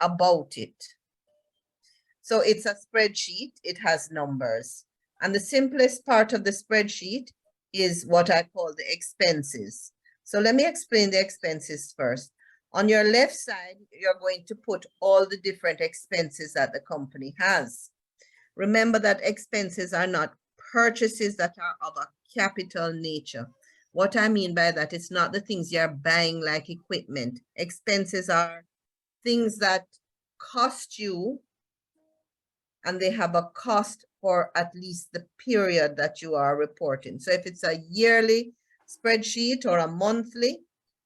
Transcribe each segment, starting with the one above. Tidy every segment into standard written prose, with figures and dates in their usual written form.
about it. So it's a spreadsheet, it has numbers. And the simplest part of the spreadsheet is what I call the expenses. So let me explain the expenses first. On your left side, you're going to put all the different expenses that the company has. Remember that expenses are not purchases that are of a capital nature. What I mean by that, it's not the things you're buying like equipment. Expenses are things that cost you, and they have a cost for at least the period that you are reporting. So if it's a yearly spreadsheet or a monthly,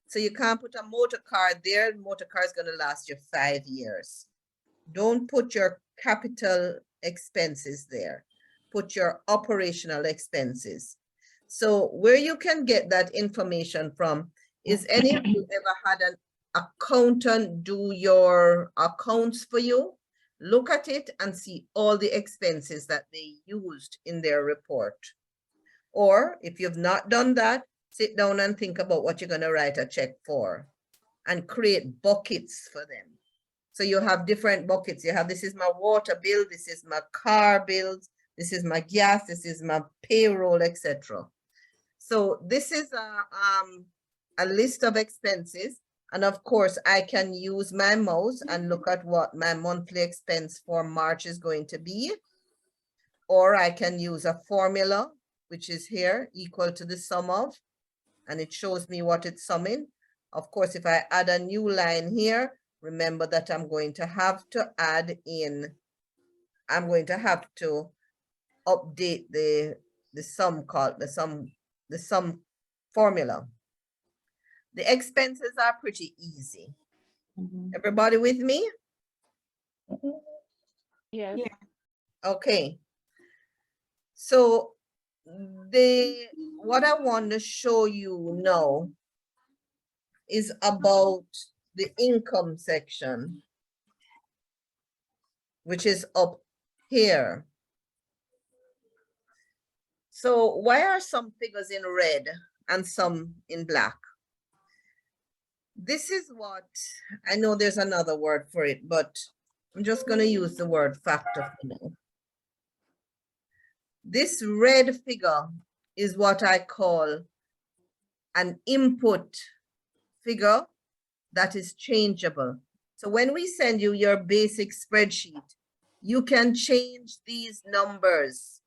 so you can't put a motor car there. Motor car is going to last you 5 years. Don't put your capital expenses there. Put your operational expenses. So where you can get that information from is, any of you ever had an accountant do your accounts for you? Look at it and see all the expenses that they used in their report. Or if you've not done that, sit down and think about what you're going to write a check for and create buckets for them. So you have different buckets. You have, this is my water bill, this is my car bills, this is my gas, this is my payroll, etc. So this is a list of expenses. And of course, I can use my mouse and look at what my monthly expense for March is going to be. Or I can use a formula, which is here, equal to the sum of, and it shows me what it's summing. Of course, if I add a new line here, remember that I'm going to have to add in, I'm going to have to update the sum formula. The expenses are pretty easy. Everybody with me? Yes. Yeah. Okay. So what I want to show you now is about the income section, which is up here. So why are some figures in red and some in black? This is what, I know there's another word for it, but I'm just going to use the word factor for now. This red figure is what I call an input figure that is changeable. So when we send you your basic spreadsheet, you can change these numbers.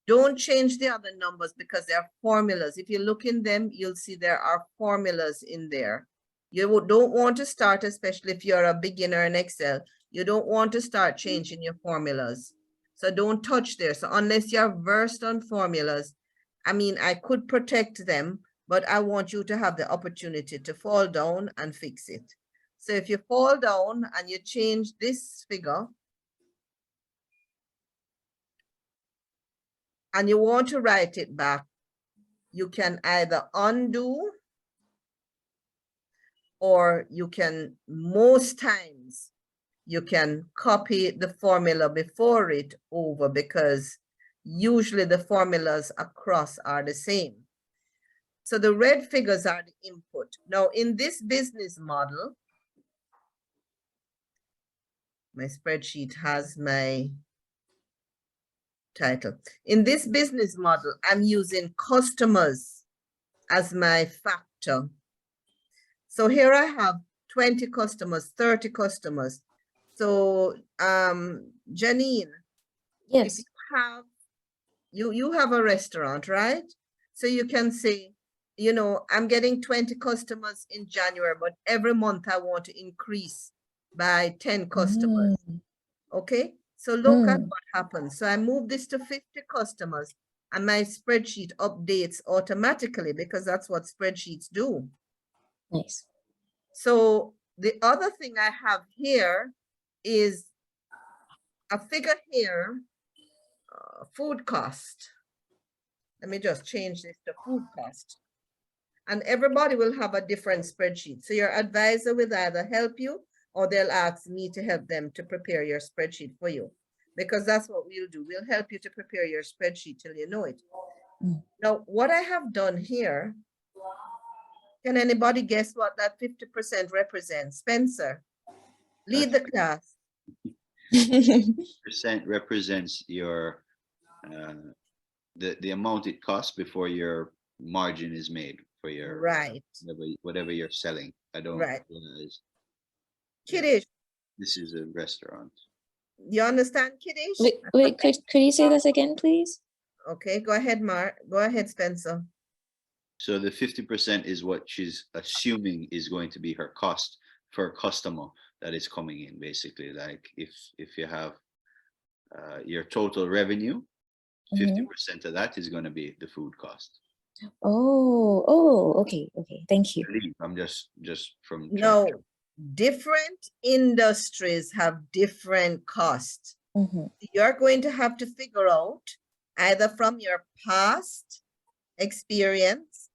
Don't change the other numbers because they are formulas. If you look in them, you'll see there are formulas in there. You don't want to start, especially if you're a beginner in Excel, you don't want to start changing your formulas. So don't touch there. So unless you're versed on formulas, I mean, I could protect them, but I want you to have the opportunity to fall down and fix it. So if you fall down and you change this figure, and you want to write it back, you can either undo, or you can, most times, you can copy the formula before it over, because usually the formulas across are the same. So the red figures are the input. Now in this business model, my spreadsheet has my title. In this business model, I'm using customers as my factor. So here I have 20 customers, 30 customers. So Janine, Yes. if you have a restaurant, right? So you can say, you know, I'm getting 20 customers in January, but every month I want to increase by 10 customers. Okay, so look at what happens. So I move this to 50 customers and my spreadsheet updates automatically, because that's what spreadsheets do. Nice. So the other thing I have here is a figure here, food cost. Let me just change this to food cost. And everybody will have a different spreadsheet. So your advisor will either help you, or they'll ask me to help them to prepare your spreadsheet for you, because that's what we'll do. We'll help you to prepare your spreadsheet till you know it. Now, what I have done here, can anybody guess what that 50% represents? Spencer, Lead the class. Percent represents your the amount it costs before your margin is made for your Right, whatever you're selling. I don't right. realize Kiddish, this is a restaurant. you understand, Kiddish? Wait, could you say this again, please? Okay, go ahead, Mark. Go ahead, Spencer. So the 50% is what she's assuming is going to be her cost for a customer that is coming in, basically. Like if you have your total revenue, 50% of that is going to be the food cost. Oh, okay. Thank you. I'm just from No, different industries have different costs. You're going to have to figure out either from your past experience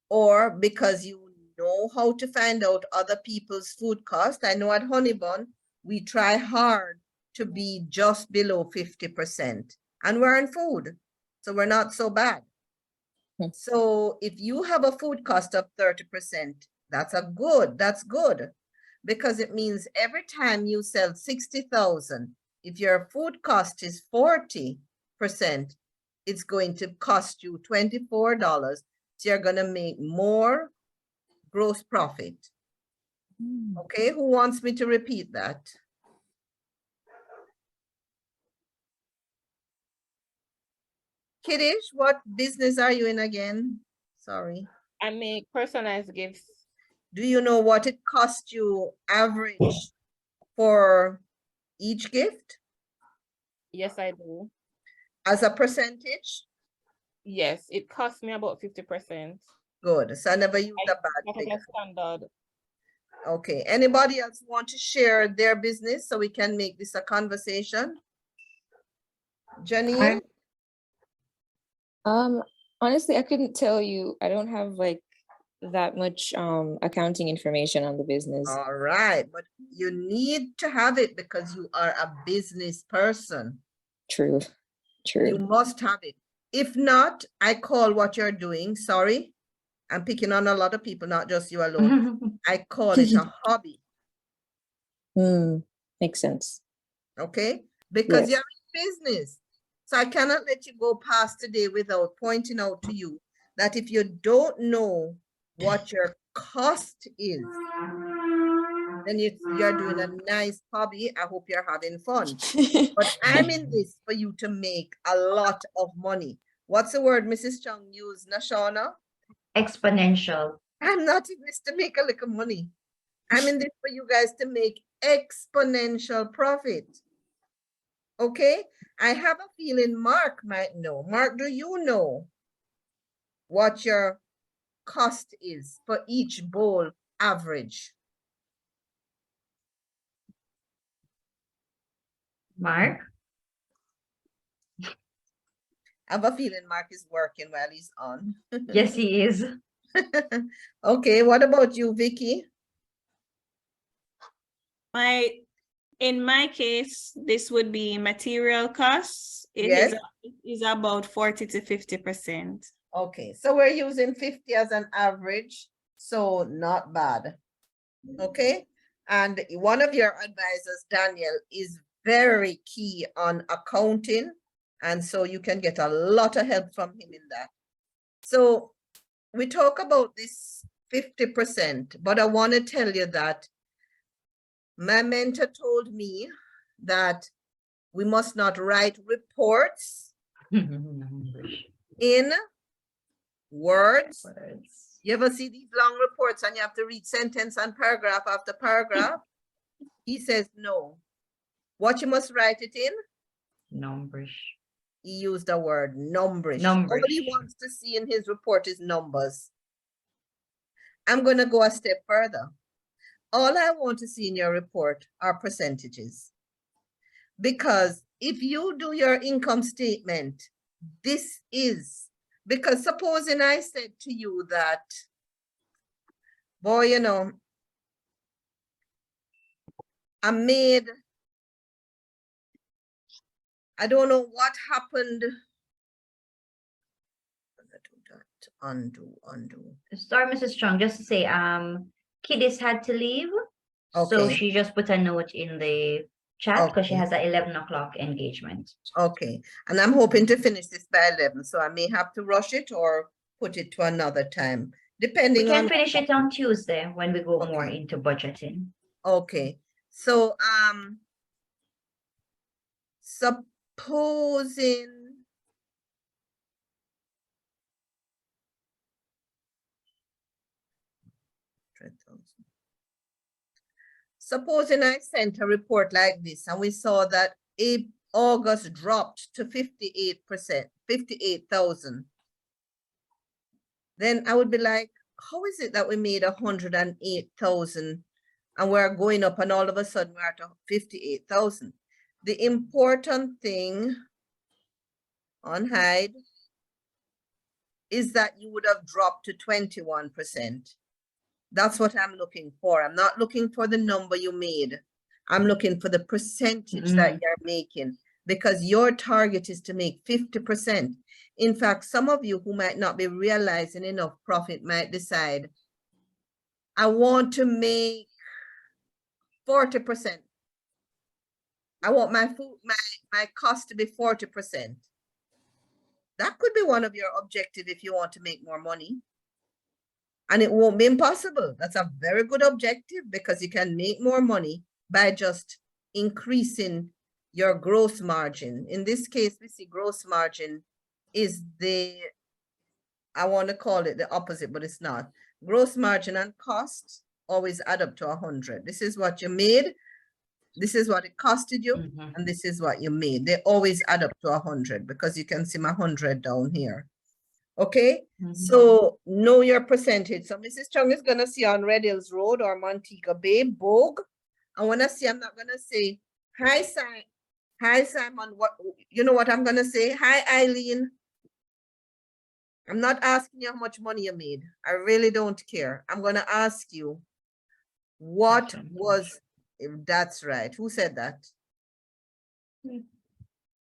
or because you know how to find out other people's food cost. I know at Honeybun, we try hard to be just below 50%, and we're in food, so we're not so bad. So if you have a food cost of 30%, that's good, because it means every time you sell 60,000, if your food cost is 40%, it's going to cost you $24. So you're going to make more gross profit. Okay, who wants me to repeat that? Kiddish, what business are you in again? Sorry. I make personalized gifts. Do you know what it costs you average for each gift? Yes, I do. As a percentage? Yes, it costs me about 50%. Good. So I never use a bad That is figure. a standard. Okay. Anybody else want to share their business so we can make this a conversation? Janine? Honestly, I couldn't tell you. I don't have like that much accounting information on the business. All right. But you need to have it because you are a business person. True. You must have it. If not, I call what you're doing. Sorry. I'm picking on a lot of people, not just you alone. I call it a hobby. Makes sense. Okay? Because Yes. you're in business. So I cannot let you go past today without pointing out to you that if you don't know what your cost is, then you're doing a nice hobby. I hope you're having fun. But I'm in this for you to make a lot of money. What's the word Mrs. Chung used, Nashana? Exponential. I'm not in this to make a little money. I'm in this for you guys to make exponential profit. Okay? I have a feeling Mark might know. Mark, do you know what your cost is for each bowl average? Mark? I have a feeling Mark is working while he's on. Yes, he is. Okay, what about you, Vicky? In my case, this would be material costs. Yes. It is about 40 to 50%. Okay, so we're using 50 as an average, so not bad. Okay, and one of your advisors, Daniel, is very key on accounting, and so you can get a lot of help from him in that. So we talk about this 50%, but I want to tell you that my mentor told me that we must not write reports in words. You ever see these long reports and you have to read sentence and paragraph after paragraph? He says no. What you must write it in? Numbers. He used the word numbers. Numbers. All he wants to see in his report is numbers. I'm going to go a step further. All I want to see in your report are percentages. Because if you do your income statement, this is, because supposing I said to you that, boy, you know, I don't know what happened. Undo. Sorry, Mrs. Strong, just to say, Kiddies had to leave. So Okay, she just put a note in the chat because she Okay. has an 11 o'clock engagement. okay. And I'm hoping to finish this by 11, so I may have to rush it or put it to another time, We depending can on. finish it on Tuesday when we go more Okay. into budgeting. Okay, so, supposing. Supposing I sent a report like this and we saw that August dropped to 58%, 58,000. Then I would be like, how is it that we made 108,000 and we're going up and all of a sudden we're at 58,000? The important thing on Hyde is that you would have dropped to 21%. That's what I'm looking for. I'm not looking for the number you made. I'm looking for the percentage that you're making, because your target is to make 50%. In fact, some of you who might not be realizing enough profit might decide, I want to make 40%. I want my cost to be 40%. That could be one of your objectives if you want to make more money. And it won't be impossible. That's a very good objective, because you can make more money by just increasing your gross margin. In this case, we see gross margin is I want to call it the opposite, but it's not. Gross margin and cost always add up to 100. This is what you made. This is what it costed you. And this is what you made. They always add up to 100, because you can see my 100 down here. Okay, so know your percentage. So Mrs. Chung is gonna see on Red Hills Road or Montego Bay, Bogue. And when I see, I'm not gonna say, hi Simon, what, you know what I'm gonna say? Hi Eileen. I'm not asking you how much money you made. I really don't care. I'm gonna ask you, what was, if that's right. Who said that?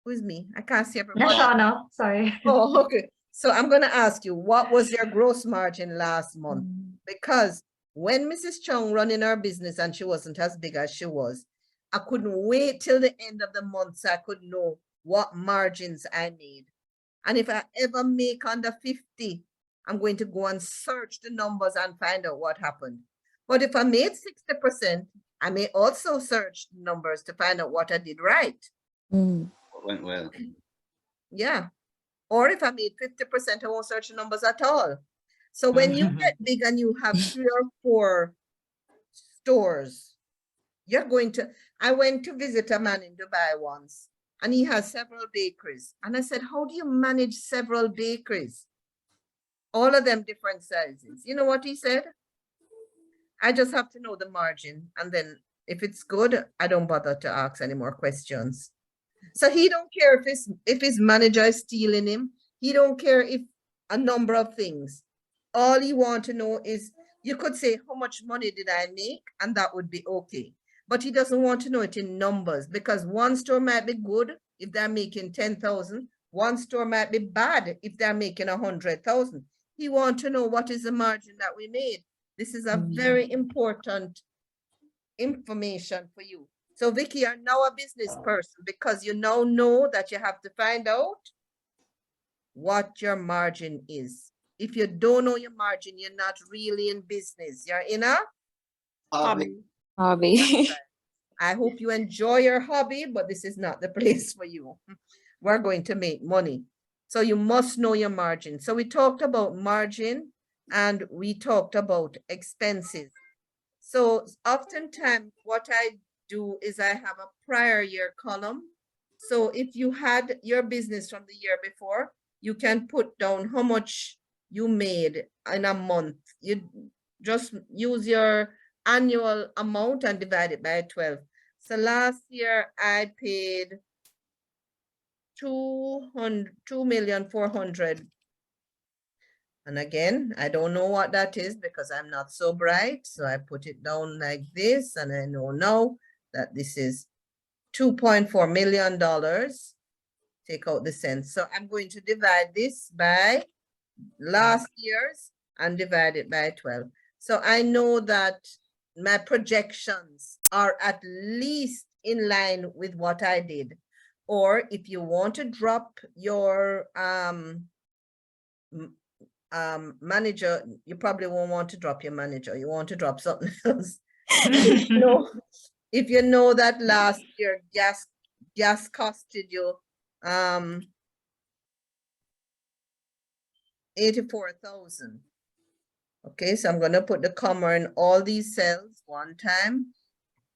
Who's me? I can't see everybody. Nashana, sorry. Oh, okay. So I'm going to ask you, what was your gross margin last month? Because when Mrs. Chung running her business and she wasn't as big as she was, I couldn't wait till the end of the month so I could know what margins I made. And if I ever make under 50, I'm going to go and search the numbers and find out what happened. But if I made 60%, I may also search the numbers to find out what I did right. What went well? Yeah. Or if I made 50%, I won't search the numbers at all. So when you get big and you have 3 or 4 stores, you're going to, I went to visit a man in Dubai once, and he has several bakeries. And I said, how do you manage several bakeries? All of them different sizes. You know what he said? I just have to know the margin. And then if it's good, I don't bother to ask any more questions. So he don't care if his manager is stealing him. He don't care if a number of things. All he want to know is, you could say, how much money did I make? And that would be okay. But he doesn't want to know it in numbers, because one store might be good if they're making 10,000. One store might be bad if they're making 100,000. He want to know what is the margin that we made. This is a very important information for you. So Vicky, you're now a business person, because you now know that you have to find out what your margin is. If you don't know your margin, you're not really in business. You're in a Hobby. Hobby. I hope you enjoy your hobby, but this is not the place for you. We're going to make money. So you must know your margin. So we talked about margin and we talked about expenses. So oftentimes what I do is I have a prior year column. So if you had your business from the year before, you can put down how much you made in a month. You just use your annual amount and divide it by 12. So last year I paid 2,400,000. And again, I don't know what that is because I'm not so bright. So I put it down like this, and I know now that this is $2.4 million. Take out the cents. So I'm going to divide this by last year's and divide it by 12. So I know that my projections are at least in line with what I did. Or if you want to drop your manager, you probably won't want to drop your manager. You want to drop something else. If you know that last year gas costed you 84,000. Okay, so I'm going to put the comma in all these cells one time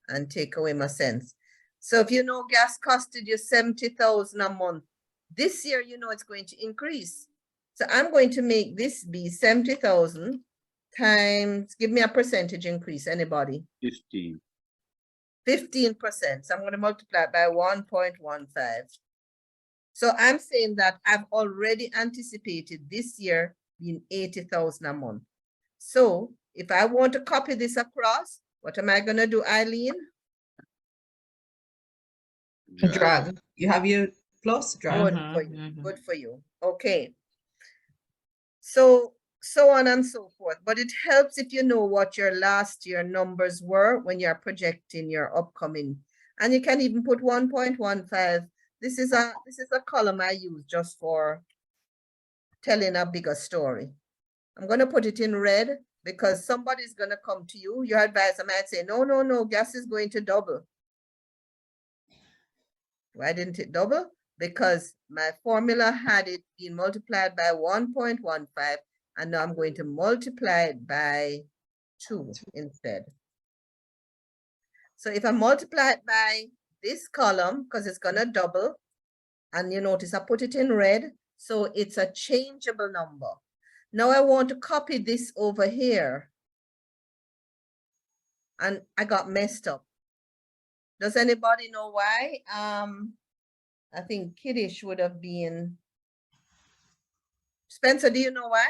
and take away my cents. So if you know gas costed you 70,000 a month, this year you know it's going to increase. So I'm going to make this be 70,000 times, give me a percentage increase, anybody? 15. 15%. So I'm going to multiply it by 1.15. So I'm saying that I've already anticipated this year being 80,000 a month. So if I want to copy this across, what am I going to do, Eileen? Drag. You have your plus drag. Good for you. Good for you. Okay. So on and so forth. But it helps if you know what your last year numbers were when you're projecting your upcoming. And you can even put 1.15. This is a column I use just for telling a bigger story. I'm going to put it in red because somebody's going to come to you. Your advisor might say, no, gas is going to double. Why didn't it double? Because my formula had it being multiplied by 1.15, and now I'm going to multiply it by 2 instead. So if I multiply it by this column, because it's going to double, and you notice I put it in red, so it's a changeable number. Now I want to copy this over here, and I got messed up. Does anybody know why? I think Kiddish would have been. Spencer, do you know why?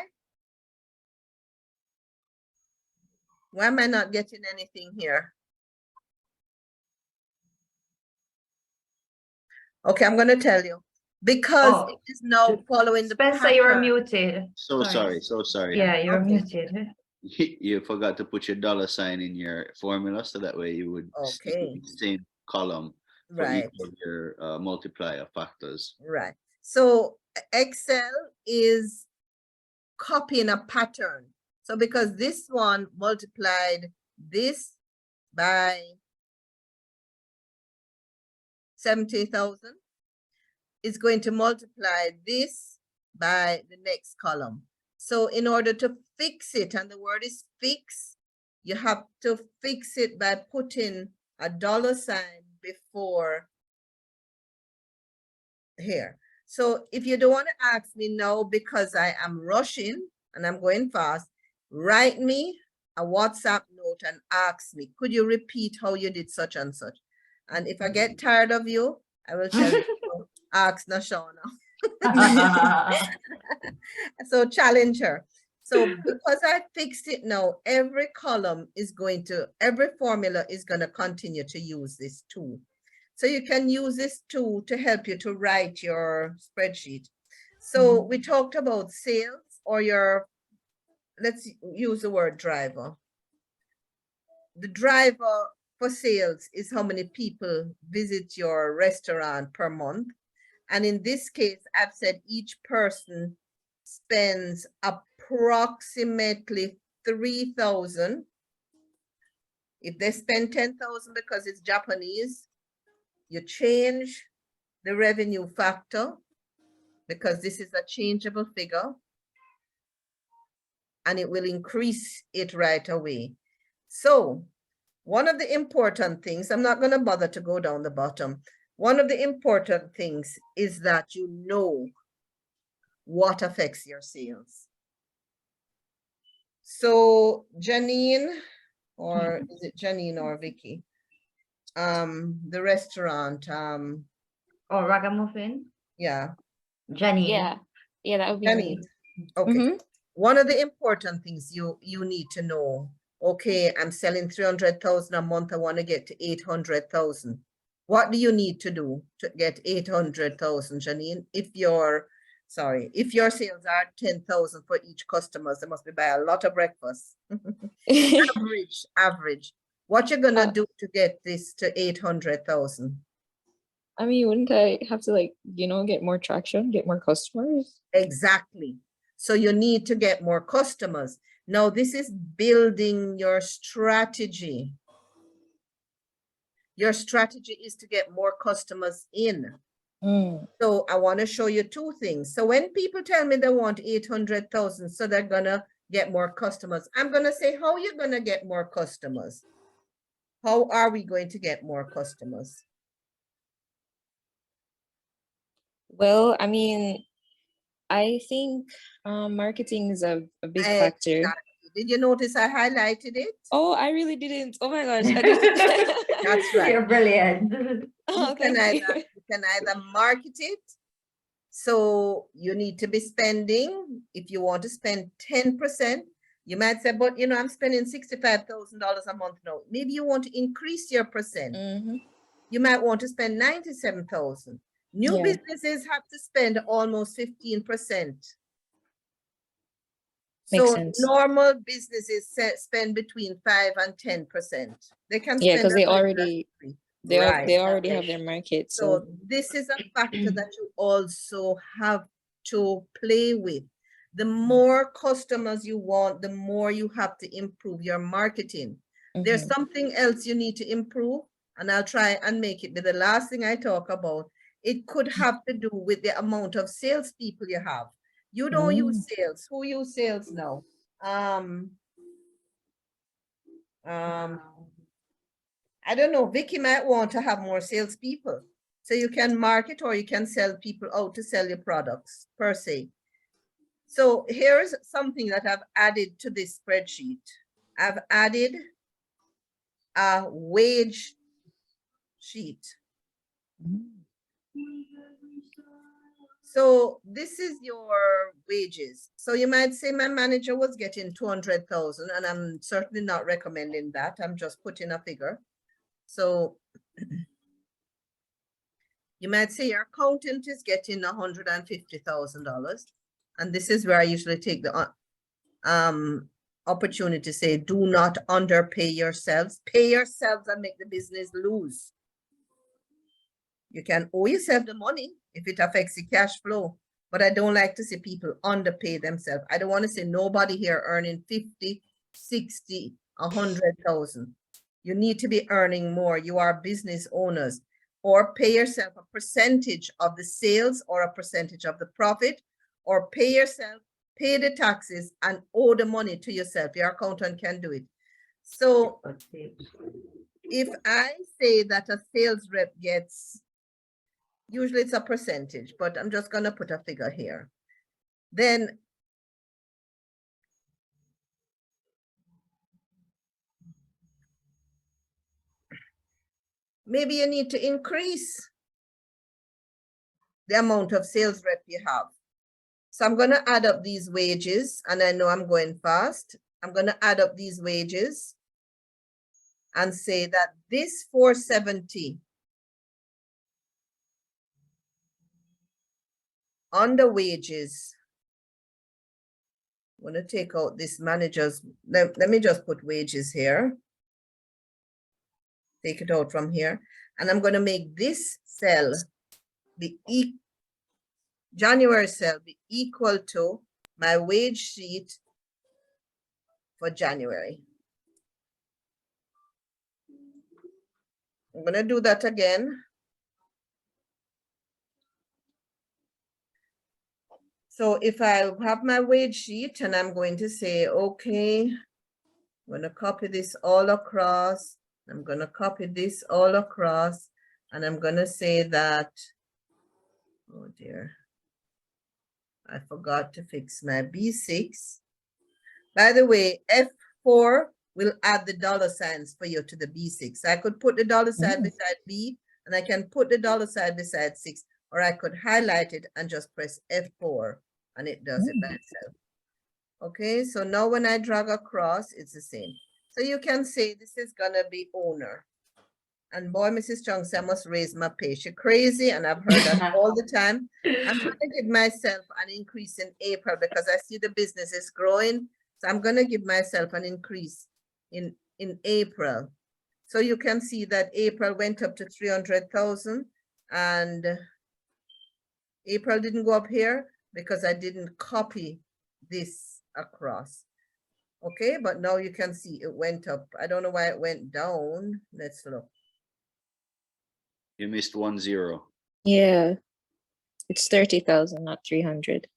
Why am I not getting anything here? Okay, I'm going to tell you. Because it is now following the Spencer, you're pattern. muted. So sorry. Yeah, you're Okay. muted. You forgot to put your $sign in your formula, so that way you would stick Okay. with the same column for Right. each of your multiplier factors. Right. So Excel is copying a pattern. So because this one multiplied this by 70,000, it's going to multiply this by the next column. So in order to fix it, and the word is fix, you have to fix it by putting a $sign before here. So if you don't want to ask me now because I am rushing and I'm going fast, write me a WhatsApp note and ask me, could you repeat how you did such and such? And if I get tired of you, I will tell you, ask Nashona. So challenge her. So because I fixed it now, every column is going to, every formula is going to continue to use this tool. So you can use this tool to help you to write your spreadsheet. So we talked about sales or your, let's use the word driver. The driver for sales is how many people visit your restaurant per month. And in this case, I've said each person spends approximately 3,000. If they spend 10,000 because it's Japanese, you change the revenue factor because this is a changeable figure and it will increase it right away. So one of the important things, I'm not going to bother to go down the bottom. One of the important things is that you know what affects your sales. So Janine, or is it Janine or Vicky? The restaurant, Oh, Ragamuffin? yeah. Janine. Yeah, that would be Janine. me. Okay. One of the important things you need to know, okay, I'm selling 300,000 a month. I want to get to 800,000. What do you need to do to get 800,000, Janine? If your sorry, if your sales are 10,000 for each customer, they must be buy a lot of breakfast. Average. What you're gonna do to get this to 800,000? I mean, wouldn't I have to like, get more traction, get more customers? Exactly. So you need to get more customers. Now, this is building your strategy. Your strategy is to get more customers in. So I want to show you two things. So when people tell me they want 800,000, so they're gonna get more customers, I'm gonna say, how are you gonna get more customers? How are we going to get more customers? Well, I mean, I think marketing is a big factor. Exactly. Did you notice I highlighted it? Oh, I really didn't. Oh my gosh, I didn't. That's right. You're brilliant. Oh, You can thank you. either market it. So you need to be spending, if you want to spend 10%, you might say, but I'm spending $65,000 a month now. Maybe you want to increase your percent. You might want to spend 97,000. New Yeah. businesses have to spend almost 15%. Makes So sense. normal businesses spend between 5 and 10%. They can Yeah, spend because a they little already Right. they already have their market. So So this is a factor that you also have to play with. The more customers you want, the more you have to improve your marketing. There's something else you need to improve, and I'll try and make it be the last thing I talk about. It could have to do with the amount of salespeople you have. You don't use sales. Who use sales now? I don't know. Vicky might want to have more salespeople. So you can market or you can sell people out to sell your products per se. So here's something that I've added to this spreadsheet. I've added a wage sheet. So this is your wages. So you might say my manager was getting 200,000, and I'm certainly not recommending that. I'm just putting a figure. So you might say your accountant is getting $150,000. And this is where I usually take the opportunity to say, do not underpay yourselves. Pay yourselves and make the business lose. You can owe yourself the money if it affects the cash flow, but I don't like to see people underpay themselves. I don't want to see nobody here earning 50, 60, 100,000. You need to be earning more. You are business owners. Or pay yourself a percentage of the sales or a percentage of the profit, or pay yourself, pay the taxes and owe the money to yourself. Your accountant can do it. So if I say that a sales rep gets, usually it's a percentage, but I'm just going to put a figure here. Then maybe you need to increase the amount of sales rep you have. So I'm going to add up these wages, and I know I'm going fast. I'm going to add up these wages and say that this 470 on the wages, I'm going to take out this manager's, let me just put wages here. Take it out from here. And I'm going to make this cell be January cell be equal to my wage sheet for January. I'm going to do that again. So if I have my wage sheet and I'm going to say, okay, I'm going to copy this all across. I'm going to copy this all across, and I'm going to say that, oh dear, I forgot to fix my B6. By the way, F4 will add the dollar signs for you to the B6. I could put the dollar sign beside B, and I can put the dollar sign beside 6, or I could highlight it and just press F4, and it does it by itself. Okay, so now when I drag across, it's the same. So you can say this is gonna be owner. And boy, Mrs. Chunks, I must raise my pay. She crazy, and I've heard that all the time. I'm gonna give myself an increase in April because I see the business is growing. So I'm gonna give myself an increase in April. So you can see that April went up to 300,000, and April didn't go up here because I didn't copy this across. Okay, but now you can see it went up. I don't know why it went down. Let's look. You missed 10. Yeah, it's 30,000, not 300.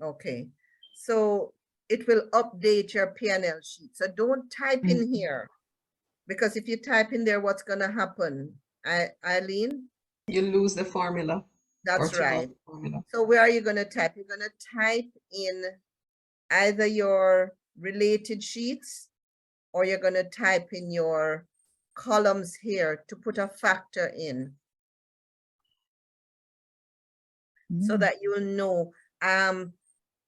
Okay, so it will update your P&L sheet. So don't type in here, because if you type in there, what's gonna happen? Eileen? You lose the formula. That's or turn off right. the formula. So where are you gonna type? You're gonna type in either your related sheets, or you're gonna type in your columns here to put a factor in, so that you'll know.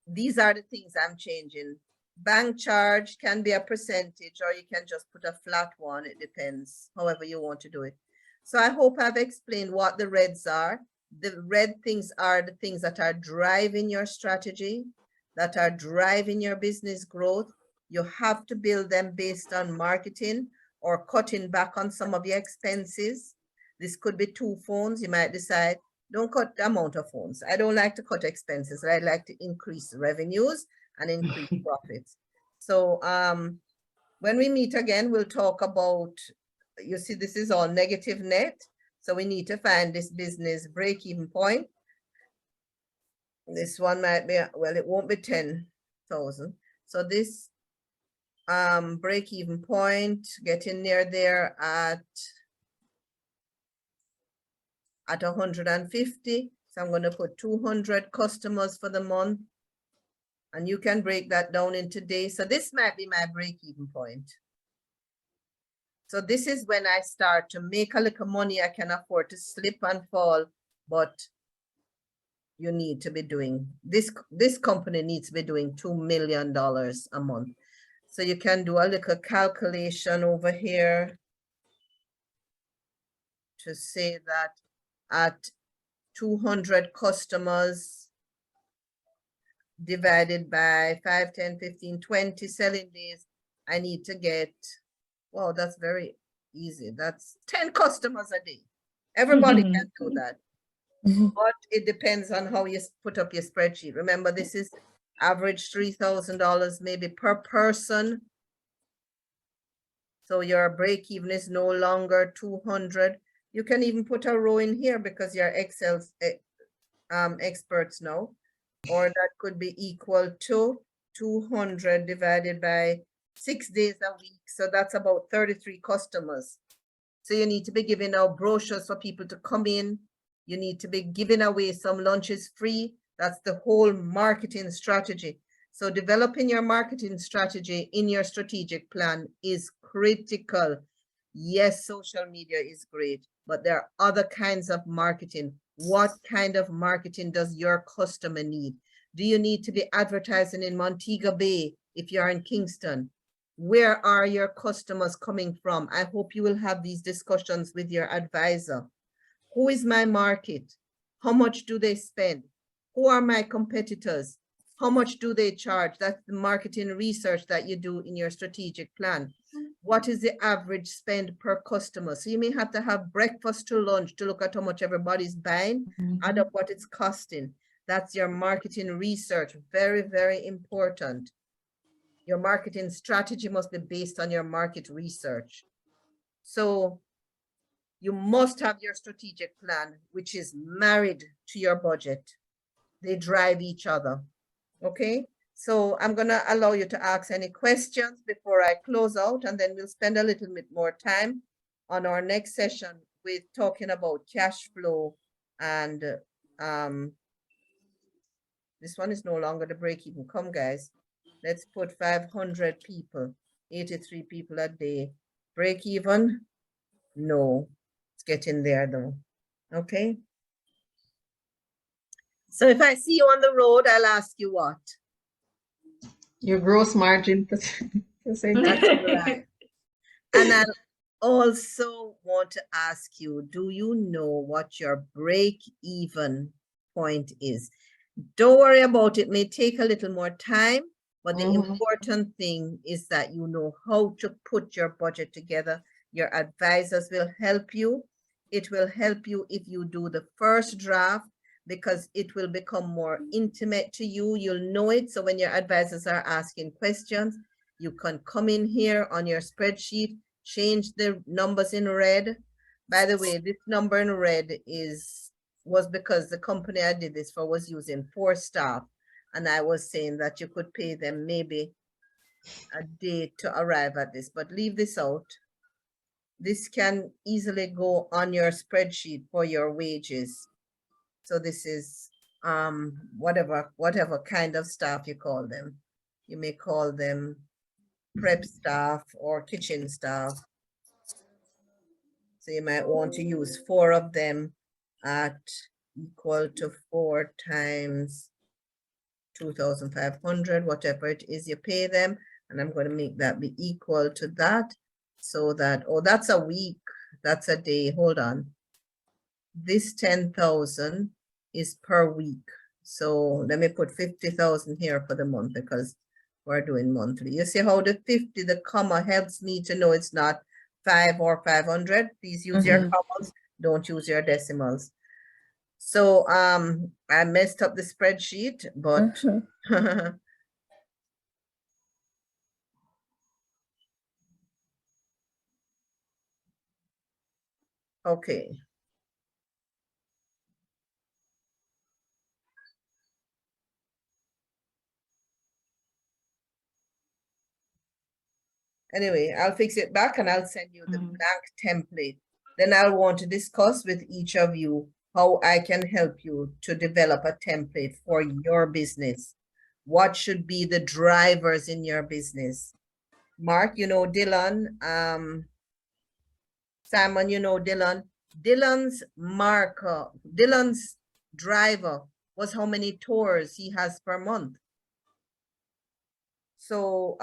These are the things I'm changing. Bank charge can be a percentage, or you can just put a flat one. It depends, however you want to do it. So I hope I've explained what the reds are. The red things are the things that are driving your strategy, that are driving your business growth. You have to build them based on marketing or cutting back on some of your expenses. This could be 2 phones. You might decide, don't cut the amount of phones. I don't like to cut expenses. I like to increase revenues and increase profits. So when we meet again, we'll talk about, you see, this is all negative net. So we need to find this business break-even point. This one might be, well, it won't be 10,000. So this break-even point, getting near there at 150. So I'm going to put 200 customers for the month. And you can break that down into days. So this might be my break-even point. So this is when I start to make a little money. I can afford to slip and fall, but you need to be doing this. This company needs to be doing $2 million a month. So you can do a little calculation over here to say that at 200 customers divided by 5, 10, 15, 20 selling days, I need to get, wow, that's very easy. That's 10 customers a day. Everybody can do that. But it depends on how you put up your spreadsheet. Remember, this is average $3,000 maybe per person. So your break even is no longer 200. You can even put a row in here because you're Excel experts now. Or that could be equal to 200 divided by 6 days a week. So that's about 33 customers. So you need to be giving out brochures for people to come in. You need to be giving away some lunches free. That's the whole marketing strategy. So developing your marketing strategy in your strategic plan is critical. Yes, social media is great, but there are other kinds of marketing. What kind of marketing does your customer need? Do you need to be advertising in Montego Bay if you're in Kingston? Where are your customers coming from? I hope you will have these discussions with your advisor. Who is my market? How much do they spend? Who are my competitors? How much do they charge? That's the marketing research that you do in your strategic plan. What is the average spend per customer? So you may have to have breakfast to lunch to look at how much everybody's buying, add up what it's costing. That's your marketing research. Very, very important. Your marketing strategy must be based on your market research. So you must have your strategic plan, which is married to your budget. They drive each other. Okay, so I'm going to allow you to ask any questions before I close out, and then we'll spend a little bit more time on our next session with talking about cash flow. And this one is no longer the break even. Come, guys, let's put 500 people, 83 people a day. Break even? No, it's getting there though. Okay. So if I see you on the road, I'll ask you what? Your gross margin percentage. That's right. And I'll also want to ask you, do you know what your break-even point is? Don't worry about it. It may take a little more time, but the important thing is that you know how to put your budget together. Your advisors will help you. It will help you if you do the first draft because it will become more intimate to you. You'll know it. So when your advisors are asking questions, you can come in here on your spreadsheet, change the numbers in red. By the way, this number in red was because the company I did this for was using 4 staff. And I was saying that you could pay them maybe a day to arrive at this, but leave this out. This can easily go on your spreadsheet for your wages. So this is whatever kind of staff you call them. You may call them prep staff or kitchen staff. So you might want to use 4 of them at equal to 4 times 2,500, whatever it is you pay them. And I'm going to make that be equal to that so that, oh, that's a week. That's a day. Hold on. This 10,000 is per week. So let me put 50,000 here for the month because we're doing monthly. You see how the 50, the comma helps me to know it's not 5 or 500. Please use your commas. Don't use your decimals. So I messed up the spreadsheet, but okay. Anyway, I'll fix it back and I'll send you the blank template. Then I'll want to discuss with each of you how I can help you to develop a template for your business. What should be the drivers in your business? Mark, you know Dylan. Simon, you know Dylan. Dylan's marker, Dylan's driver was how many tours he has per month. So,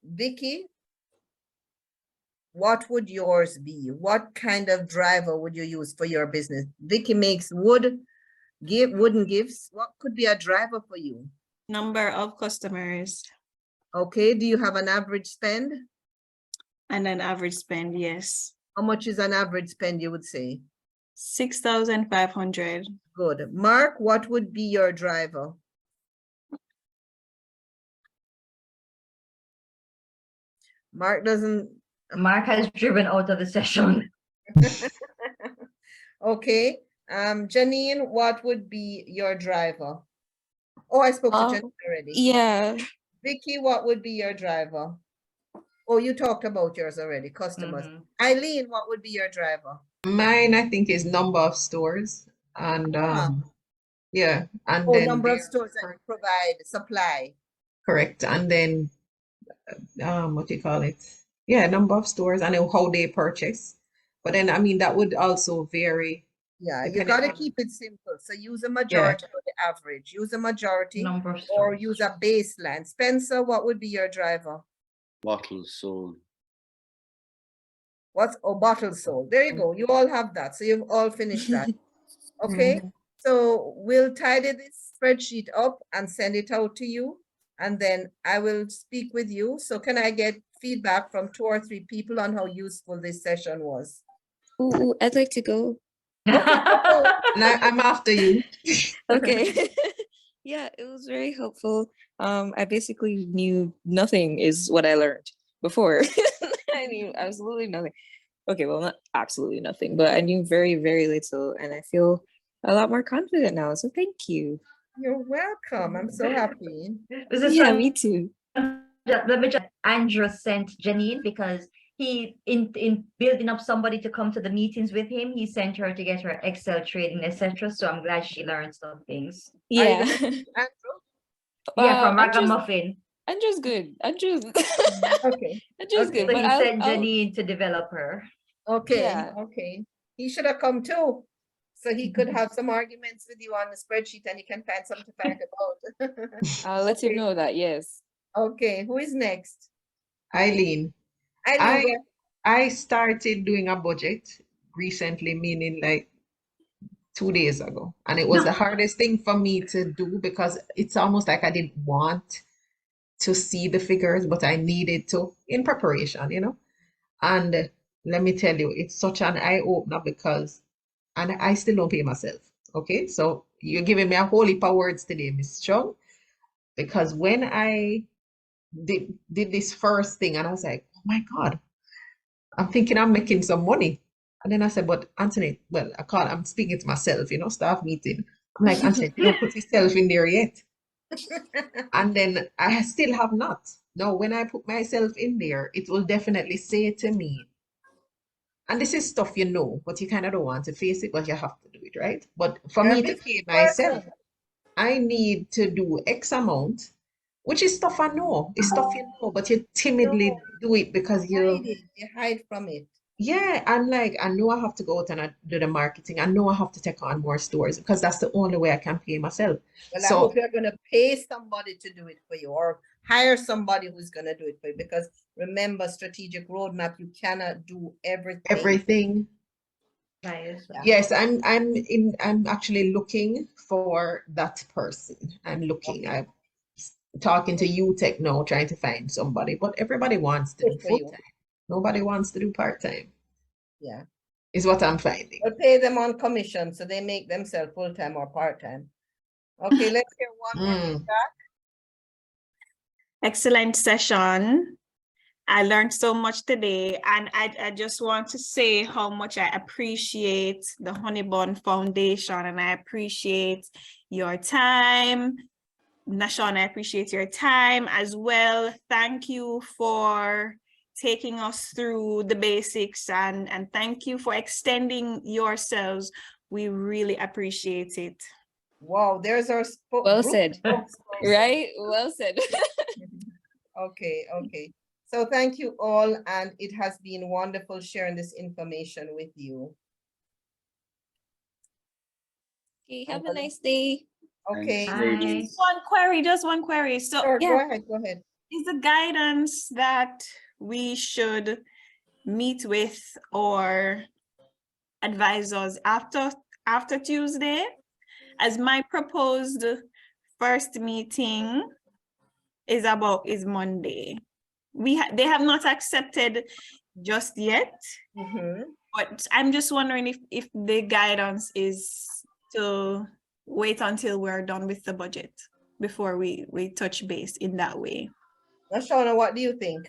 Vicky, what would yours be? What kind of driver would you use for your business? Vicky makes wooden gifts. What could be a driver for you? Number of customers Okay, do you have an average spend? and an average spend, yes. How much is an average spend, you would say? 6,500. Good. Mark, what would be your driver? Mark doesn't. Mark has driven out of the session. Okay. Janine, what would be your driver? Oh, I spoke to Janine already. Yeah. Vicky, what would be your driver? Oh, you talked about yours already, customers. Eileen, what would be your driver? Mine, I think, is number of stores. And yeah. And Oh, then number of their- stores that you provide supply. correct. And then what do you call it? Yeah, number of stores and then how they purchase. But then I mean that would also vary. Yeah, you depending gotta on- keep it simple. So use a majority or the average. Use a majority Number of or stores. use a baseline. Spencer, what would be your driver? Bottles sold. What's bottles sold? There you go. You all have that. So you've all finished that. Okay. So we'll tidy this spreadsheet up and send it out to you. And then I will speak with you. So can I get feedback from 2 or 3 people on how useful this session was? Ooh, I'd like to go. And I'm after you. Okay. Yeah, it was very helpful. I basically knew nothing is what I learned before. I knew absolutely nothing. Okay, well, not absolutely nothing, but I knew very, very little, and I feel a lot more confident now. So thank you. You're welcome. I'm so happy. This is Yeah, some- me too. let me just Andrew sent Janine because he in building up somebody to come to the meetings with him, he sent her to get her Excel trading, etc. So I'm glad she learned some things. Yeah. Andrew? Yeah, from Andrew's, Ragamuffin. Andrew's good. Andrew's Okay. Andrew's Okay. good. So But he sent I'll Janine to develop her. Okay. Yeah. Okay. He should have come too. So he could have some arguments with you on the spreadsheet and you can find something to fight about. I'll let him Okay. know that, yes. Okay. Who is next? Eileen. Eileen, I started doing a budget recently, meaning like 2 days ago. And it was the hardest thing for me to do because it's almost like I didn't want to see the figures, but I needed to in preparation, you know. And let me tell you, it's such an eye opener because, and I still don't pay myself. Okay, so you're giving me a whole heap of words today, Miss Chung, because when I did this first thing, and I was like, oh my God, I'm thinking I'm making some money. And then I said, but Anthony, well, I'm speaking to myself, you know, staff meeting. I'm like, Anthony, you don't put yourself in there yet. And then I still have not. Now, when I put myself in there, it will definitely say to me, and this is stuff you know, but you kind of don't want to face it, but you have to do it, right? But for You're a me to busy pay myself, person. I need to do X amount, which is stuff I know. It's stuff you know, but you timidly No, do it because hide it. You hide from it. yeah, I'm like, I know I have to go out and do the marketing. I know I have to take on more stores because that's the only way I can pay myself. Well, I So hope you're gonna pay somebody to do it for you or hire somebody who's gonna do it for you because remember, strategic roadmap, you cannot do everything. everything, By yourself. yes, I'm actually looking for that person. I'm looking. Okay. I'm talking to you tech now, trying to find somebody, but everybody wants to do Good for full you. time. Nobody wants to do part time, Yeah. is what I'm finding. We'll pay them on commission, so they make themselves full-time or part-time. Okay, let's hear one more Mm. feedback. Excellent session. I learned so much today, and I just want to say how much I appreciate the Honeybun Foundation, and I appreciate your time. Nashon, I appreciate your time as well. Thank you for taking us through the basics, and thank you for extending yourselves. We really appreciate it. Wow, there's our Well group said. spokesperson. Right? Well said. Okay, okay. So thank you all, and it has been wonderful sharing this information with you. Okay, have a nice day. Okay. Thanks, ladies. Just one query. So Sure, yeah. go ahead. is the guidance that we should meet with or advisors after Tuesday, as my proposed first meeting is Monday. They have not accepted just yet, but I'm just wondering if the guidance is to wait until we're done with the budget before we touch base in that way. Now, Shauna, what do you think?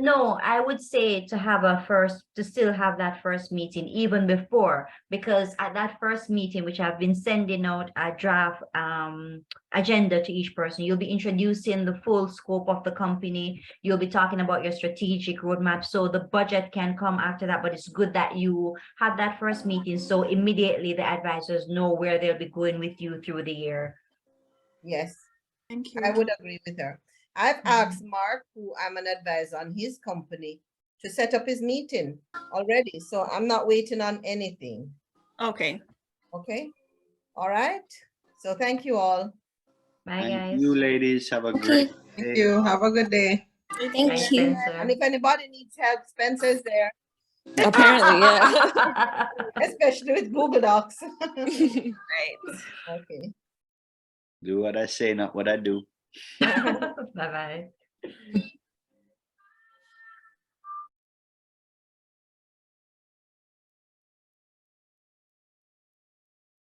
No, I would say to still have that first meeting even before, because at that first meeting, which I've been sending out a draft agenda to each person, you'll be introducing the full scope of the company. You'll be talking about your strategic roadmap. So the budget can come after that, but it's good that you have that first meeting. So immediately the advisors know where they'll be going with you through the year. Yes, Thank you. I would agree with her. I've asked Mark, who I'm an advisor on his company, to set up his meeting already. So I'm not waiting on anything. Okay. Okay. All right. So thank you all. Bye, Thank guys. you, ladies. Have a Okay. great Thank day. you. Have a good day. Bye, Thank you. Spencer. And if anybody needs help, Spencer's there, Apparently, yeah. especially with Google Docs. Right. Okay. Do what I say, not what I do. Bye-bye.